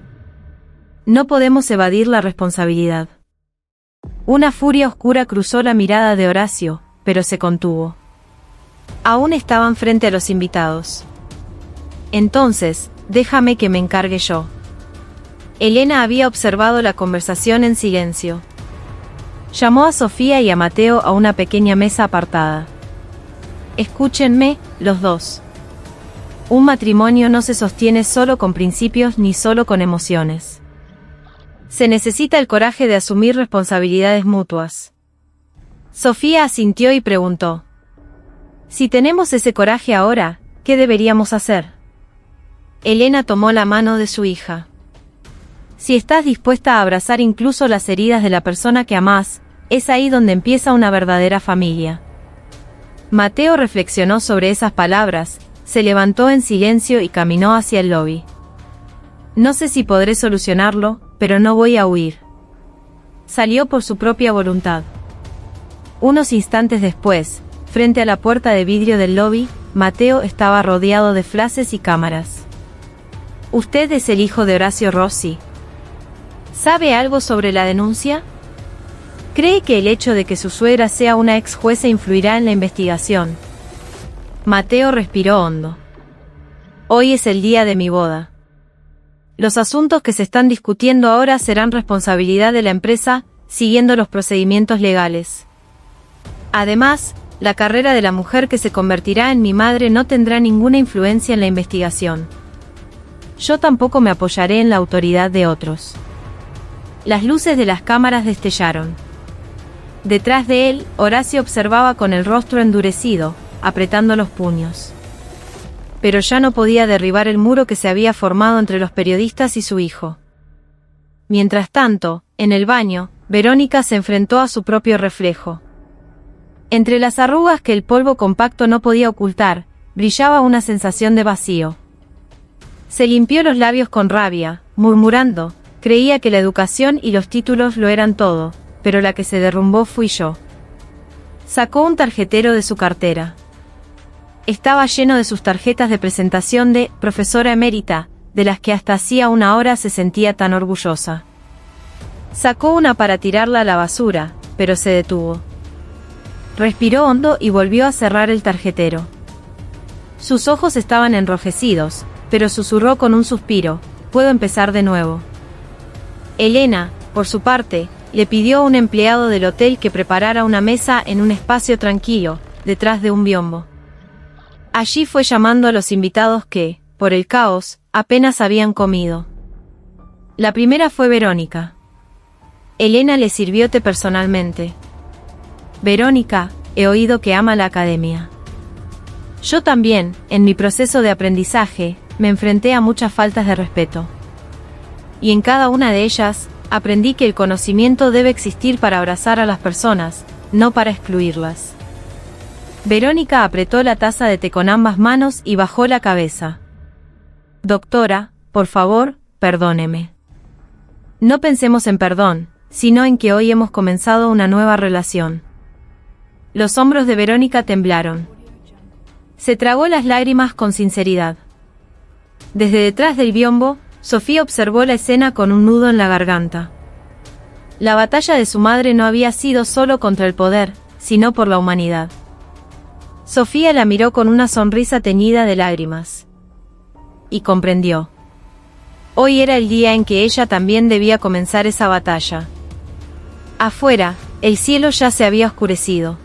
No podemos evadir la responsabilidad. Una furia oscura cruzó la mirada de Horacio, pero se contuvo. Aún estaban frente a los invitados. Entonces, déjame que me encargue yo. Elena había observado la conversación en silencio. Llamó a Sofía y a Mateo a una pequeña mesa apartada. Escúchenme, los dos. Un matrimonio no se sostiene solo con principios ni solo con emociones. Se necesita el coraje de asumir responsabilidades mutuas. Sofía asintió y preguntó. Si tenemos ese coraje ahora, ¿qué deberíamos hacer? Elena tomó la mano de su hija. Si estás dispuesta a abrazar incluso las heridas de la persona que amás, es ahí donde empieza una verdadera familia. Mateo reflexionó sobre esas palabras, se levantó en silencio y caminó hacia el lobby. No sé si podré solucionarlo, pero no voy a huir. Salió por su propia voluntad. Unos instantes después, frente a la puerta de vidrio del lobby, Mateo estaba rodeado de flashes y cámaras. Usted es el hijo de Horacio Rossi. ¿Sabe algo sobre la denuncia? ¿Cree que el hecho de que su suegra sea una ex jueza influirá en la investigación? Mateo respiró hondo. Hoy es el día de mi boda. Los asuntos que se están discutiendo ahora serán responsabilidad de la empresa, siguiendo los procedimientos legales. Además, la carrera de la mujer que se convertirá en mi madre no tendrá ninguna influencia en la investigación. Yo tampoco me apoyaré en la autoridad de otros. Las luces de las cámaras destellaron. Detrás de él, Horacio observaba con el rostro endurecido, apretando los puños. Pero ya no podía derribar el muro que se había formado entre los periodistas y su hijo. Mientras tanto, en el baño, Verónica se enfrentó a su propio reflejo. Entre las arrugas que el polvo compacto no podía ocultar, brillaba una sensación de vacío. Se limpió los labios con rabia, murmurando, creía que la educación y los títulos lo eran todo, pero la que se derrumbó fui yo. Sacó un tarjetero de su cartera. Estaba lleno de sus tarjetas de presentación de profesora emérita, de las que hasta hacía una hora se sentía tan orgullosa. Sacó una para tirarla a la basura, pero se detuvo. Respiró hondo y volvió a cerrar el tarjetero. Sus ojos estaban enrojecidos, pero susurró con un suspiro, «Puedo empezar de nuevo». Elena, por su parte, le pidió a un empleado del hotel que preparara una mesa en un espacio tranquilo, detrás de un biombo. Allí fue llamando a los invitados que, por el caos, apenas habían comido. La primera fue Verónica. Elena le sirvió té personalmente. Verónica, he oído que ama la academia. Yo también, en mi proceso de aprendizaje, me enfrenté a muchas faltas de respeto. Y en cada una de ellas, aprendí que el conocimiento debe existir para abrazar a las personas, no para excluirlas. Verónica apretó la taza de té con ambas manos y bajó la cabeza. Doctora, por favor, perdóneme. No pensemos en perdón, sino en que hoy hemos comenzado una nueva relación. Los hombros de Verónica temblaron. Se tragó las lágrimas con sinceridad. Desde detrás del biombo, Sofía observó la escena con un nudo en la garganta. La batalla de su madre no había sido solo contra el poder, sino por la humanidad. Sofía la miró con una sonrisa teñida de lágrimas. Y comprendió. Hoy era el día en que ella también debía comenzar esa batalla. Afuera, El cielo ya se había oscurecido.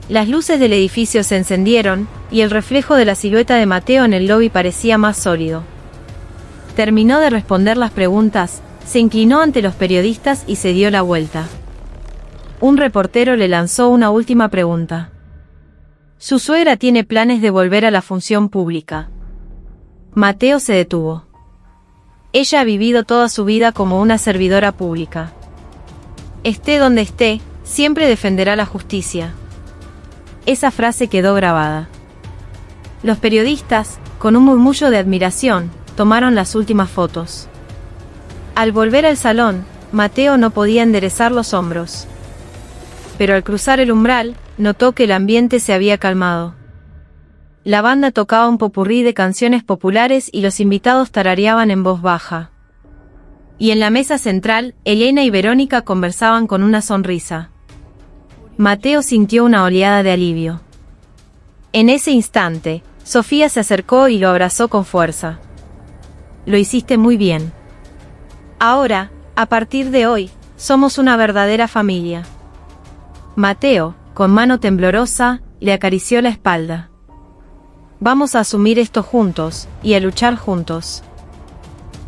Las luces del edificio se encendieron, y el reflejo de la silueta de Mateo en el lobby parecía más sólido. Terminó de responder las preguntas, se inclinó ante los periodistas y se dio la vuelta. Un reportero le lanzó una última pregunta. Su suegra tiene planes de volver a la función pública. Mateo se detuvo. Ella ha vivido toda su vida como una servidora pública. Esté donde esté, siempre defenderá la justicia. Esa frase quedó grabada. Los periodistas, con un murmullo de admiración, tomaron las últimas fotos. Al volver al salón, Mateo no podía enderezar los hombros. Pero al cruzar el umbral, notó que el ambiente se había calmado. La banda tocaba un popurrí de canciones populares y los invitados tarareaban en voz baja. Y en la mesa central, Elena y Verónica conversaban con una sonrisa. Mateo sintió una oleada de alivio. En ese instante, Sofía se acercó y lo abrazó con fuerza. Lo hiciste muy bien. Ahora, a partir de hoy, somos una verdadera familia. Mateo, con mano temblorosa, le acarició la espalda. Vamos a asumir esto juntos, y a luchar juntos.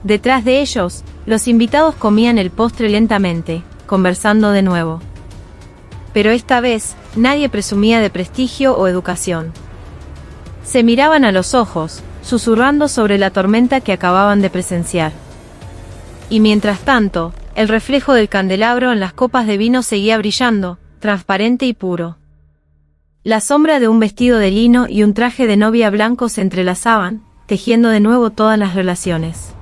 Detrás de ellos, los invitados comían el postre lentamente, conversando de nuevo. Pero esta vez, nadie presumía de prestigio o educación. Se miraban a los ojos, susurrando sobre la tormenta que acababan de presenciar. Y mientras tanto, el reflejo del candelabro en las copas de vino seguía brillando, transparente y puro. La sombra de un vestido de lino y un traje de novia blanco se entrelazaban, tejiendo de nuevo todas las relaciones.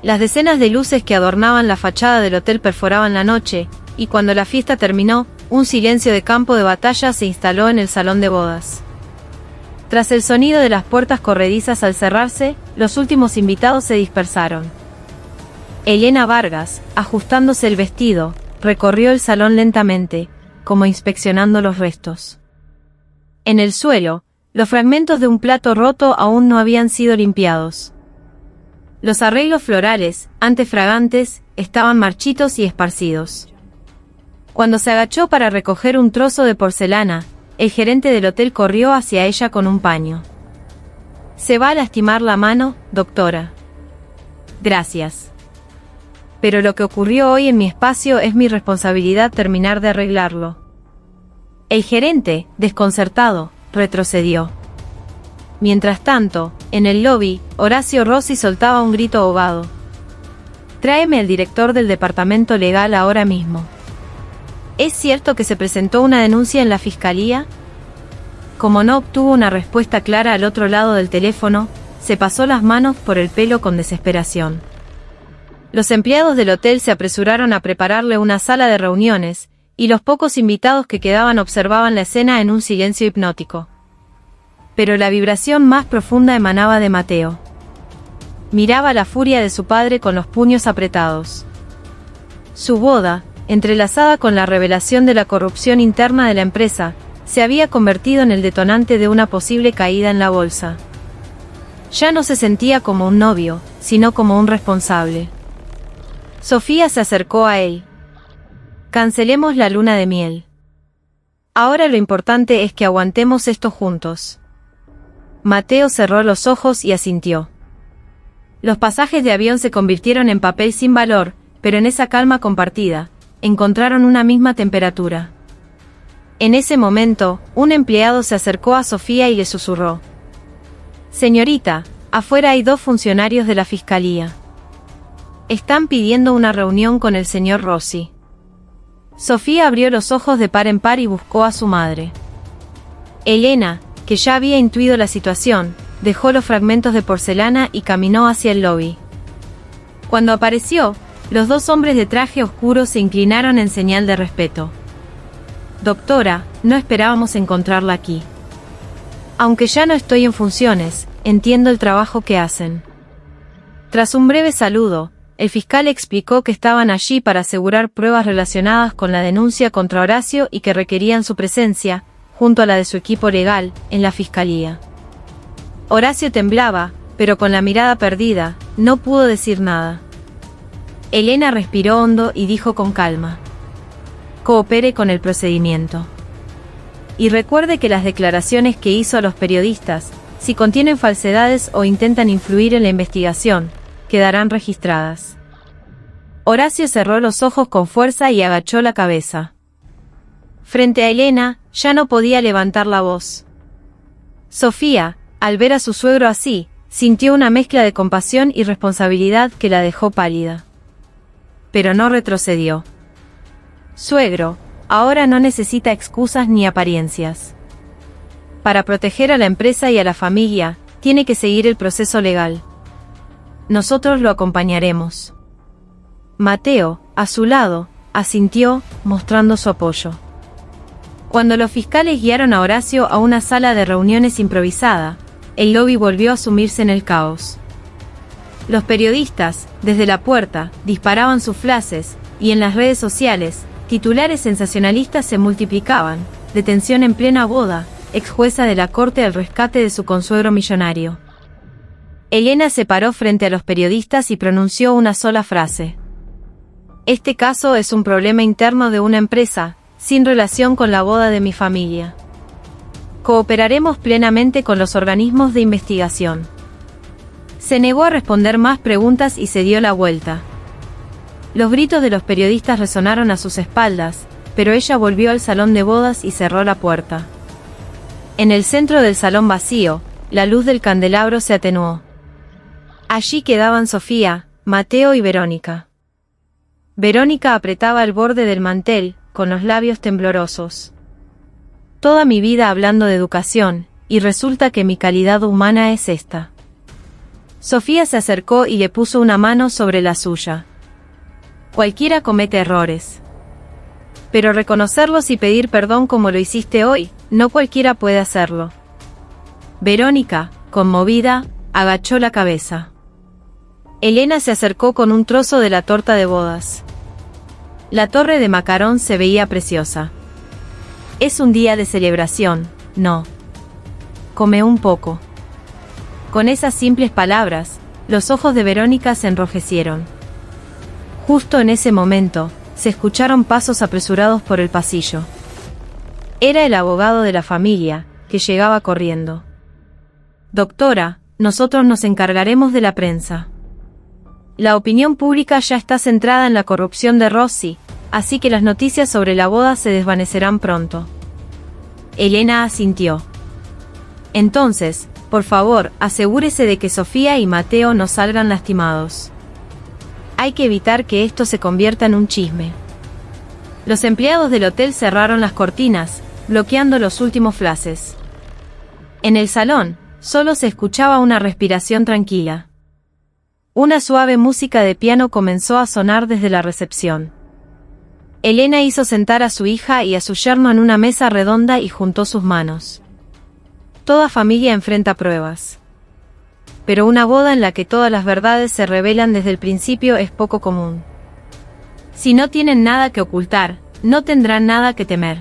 Las decenas de luces que adornaban la fachada del hotel perforaban la noche, y cuando la fiesta terminó, un silencio de campo de batalla se instaló en el salón de bodas. Tras el sonido de las puertas corredizas al cerrarse, los últimos invitados se dispersaron. Elena Vargas, ajustándose el vestido, recorrió el salón lentamente, como inspeccionando los restos. En el suelo, los fragmentos de un plato roto aún no habían sido limpiados. Los arreglos florales, antes fragantes, estaban marchitos y esparcidos. Cuando se agachó para recoger un trozo de porcelana, el gerente del hotel corrió hacia ella con un paño. «¿Se va a lastimar la mano, doctora?» «Gracias. Pero lo que ocurrió hoy en mi espacio es mi responsabilidad terminar de arreglarlo». El gerente, desconcertado, retrocedió. Mientras tanto, en el lobby, Horacio Rossi soltaba un grito ahogado. «Tráeme al director del departamento legal ahora mismo». ¿Es cierto que se presentó una denuncia en la fiscalía? Como no obtuvo una respuesta clara al otro lado del teléfono, se pasó las manos por el pelo con desesperación. Los empleados del hotel se apresuraron a prepararle una sala de reuniones, y los pocos invitados que quedaban observaban la escena en un silencio hipnótico. Pero la vibración más profunda emanaba de Mateo. Miraba la furia de su padre con los puños apretados. Su boda, entrelazada con la revelación de la corrupción interna de la empresa, se había convertido en el detonante de una posible caída en la bolsa. Ya no se sentía como un novio, sino como un responsable. Sofía se acercó a él. «Cancelemos la luna de miel. Ahora lo importante es que aguantemos esto juntos». Mateo cerró los ojos y asintió. Los pasajes de avión se convirtieron en papel sin valor, pero en esa calma compartida, encontraron una misma temperatura. En ese momento, un empleado se acercó a Sofía y le susurró. «Señorita, afuera hay 2 funcionarios de la fiscalía. Están pidiendo una reunión con el señor Rossi». Sofía abrió los ojos de par en par y buscó a su madre. Elena, que ya había intuido la situación, dejó los fragmentos de porcelana y caminó hacia el lobby. Cuando apareció, los 2 hombres de traje oscuro se inclinaron en señal de respeto. «Doctora, no esperábamos encontrarla aquí. Aunque ya no estoy en funciones, entiendo el trabajo que hacen». Tras un breve saludo, el fiscal explicó que estaban allí para asegurar pruebas relacionadas con la denuncia contra Horacio y que requerían su presencia, junto a la de su equipo legal, en la fiscalía. Horacio temblaba, pero con la mirada perdida, no pudo decir nada. Elena respiró hondo y dijo con calma. coopere con el procedimiento. Y recuerde que las declaraciones que hizo a los periodistas, si contienen falsedades o intentan influir en la investigación, quedarán registradas. Horacio cerró los ojos con fuerza y agachó la cabeza. Frente a Elena, ya no podía levantar la voz. Sofía, al ver a su suegro así, sintió una mezcla de compasión y responsabilidad que la dejó pálida. Pero no retrocedió. Suegro, ahora no necesita excusas ni apariencias. Para proteger a la empresa y a la familia, tiene que seguir el proceso legal. Nosotros lo acompañaremos. Mateo, a su lado, asintió, mostrando su apoyo. Cuando los fiscales guiaron a Horacio a una sala de reuniones improvisada, el lobby volvió a sumirse en el caos. Los periodistas, desde la puerta, disparaban sus flashes, y en las redes sociales, titulares sensacionalistas se multiplicaban: detención en plena boda, ex jueza de la corte al rescate de su consuegro millonario. Elena se paró frente a los periodistas y pronunció una sola frase. Este caso es un problema interno de una empresa, sin relación con la boda de mi familia. Cooperaremos plenamente con los organismos de investigación. Se negó a responder más preguntas y se dio la vuelta. Los gritos de los periodistas resonaron a sus espaldas, pero ella volvió al salón de bodas y cerró la puerta. En el centro del salón vacío, la luz del candelabro se atenuó. Allí quedaban Sofía, Mateo y Verónica. Verónica apretaba el borde del mantel, con los labios temblorosos. Toda mi vida hablando de educación, y resulta que mi calidad humana es esta. Sofía se acercó y le puso una mano sobre la suya. Cualquiera comete errores. Pero reconocerlos y pedir perdón como lo hiciste hoy, no cualquiera puede hacerlo. Verónica, conmovida, agachó la cabeza. Elena se acercó con un trozo de la torta de bodas. La torre de macarón se veía preciosa. Es un día de celebración, ¿no? Come un poco. Con esas simples palabras, los ojos de Verónica se enrojecieron. Justo en ese momento, se escucharon pasos apresurados por el pasillo. Era el abogado de la familia, que llegaba corriendo. Doctora, nosotros nos encargaremos de la prensa. La opinión pública ya está centrada en la corrupción de Rossi, así que las noticias sobre la boda se desvanecerán pronto. Elena asintió. Entonces, por favor, asegúrese de que Sofía y Mateo no salgan lastimados. Hay que evitar que esto se convierta en un chisme. Los empleados del hotel cerraron las cortinas, bloqueando los últimos flashes. En el salón, solo se escuchaba una respiración tranquila. Una suave música de piano comenzó a sonar desde la recepción. Elena hizo sentar a su hija y a su yerno en una mesa redonda y juntó sus manos. Toda familia enfrenta pruebas. Pero una boda en la que todas las verdades se revelan desde el principio es poco común. Si no tienen nada que ocultar, no tendrán nada que temer.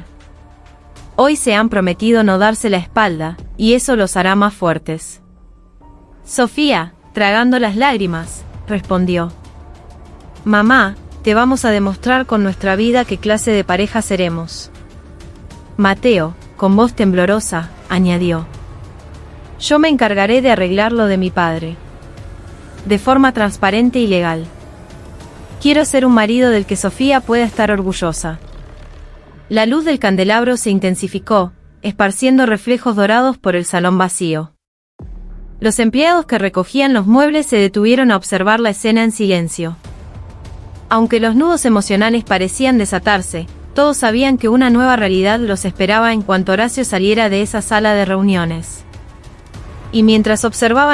Hoy se han prometido no darse la espalda, y eso los hará más fuertes. Sofía, tragando las lágrimas, respondió. Mamá, te vamos a demostrar con nuestra vida qué clase de pareja seremos. Mateo, con voz temblorosa, añadió. Yo me encargaré de arreglar lo de mi padre. De forma transparente y legal. Quiero ser un marido del que Sofía pueda estar orgullosa. La luz del candelabro se intensificó, esparciendo reflejos dorados por el salón vacío. Los empleados que recogían los muebles se detuvieron a observar la escena en silencio. Aunque los nudos emocionales parecían desatarse, todos sabían que una nueva realidad los esperaba en cuanto Horacio saliera de esa sala de reuniones. Y mientras observaban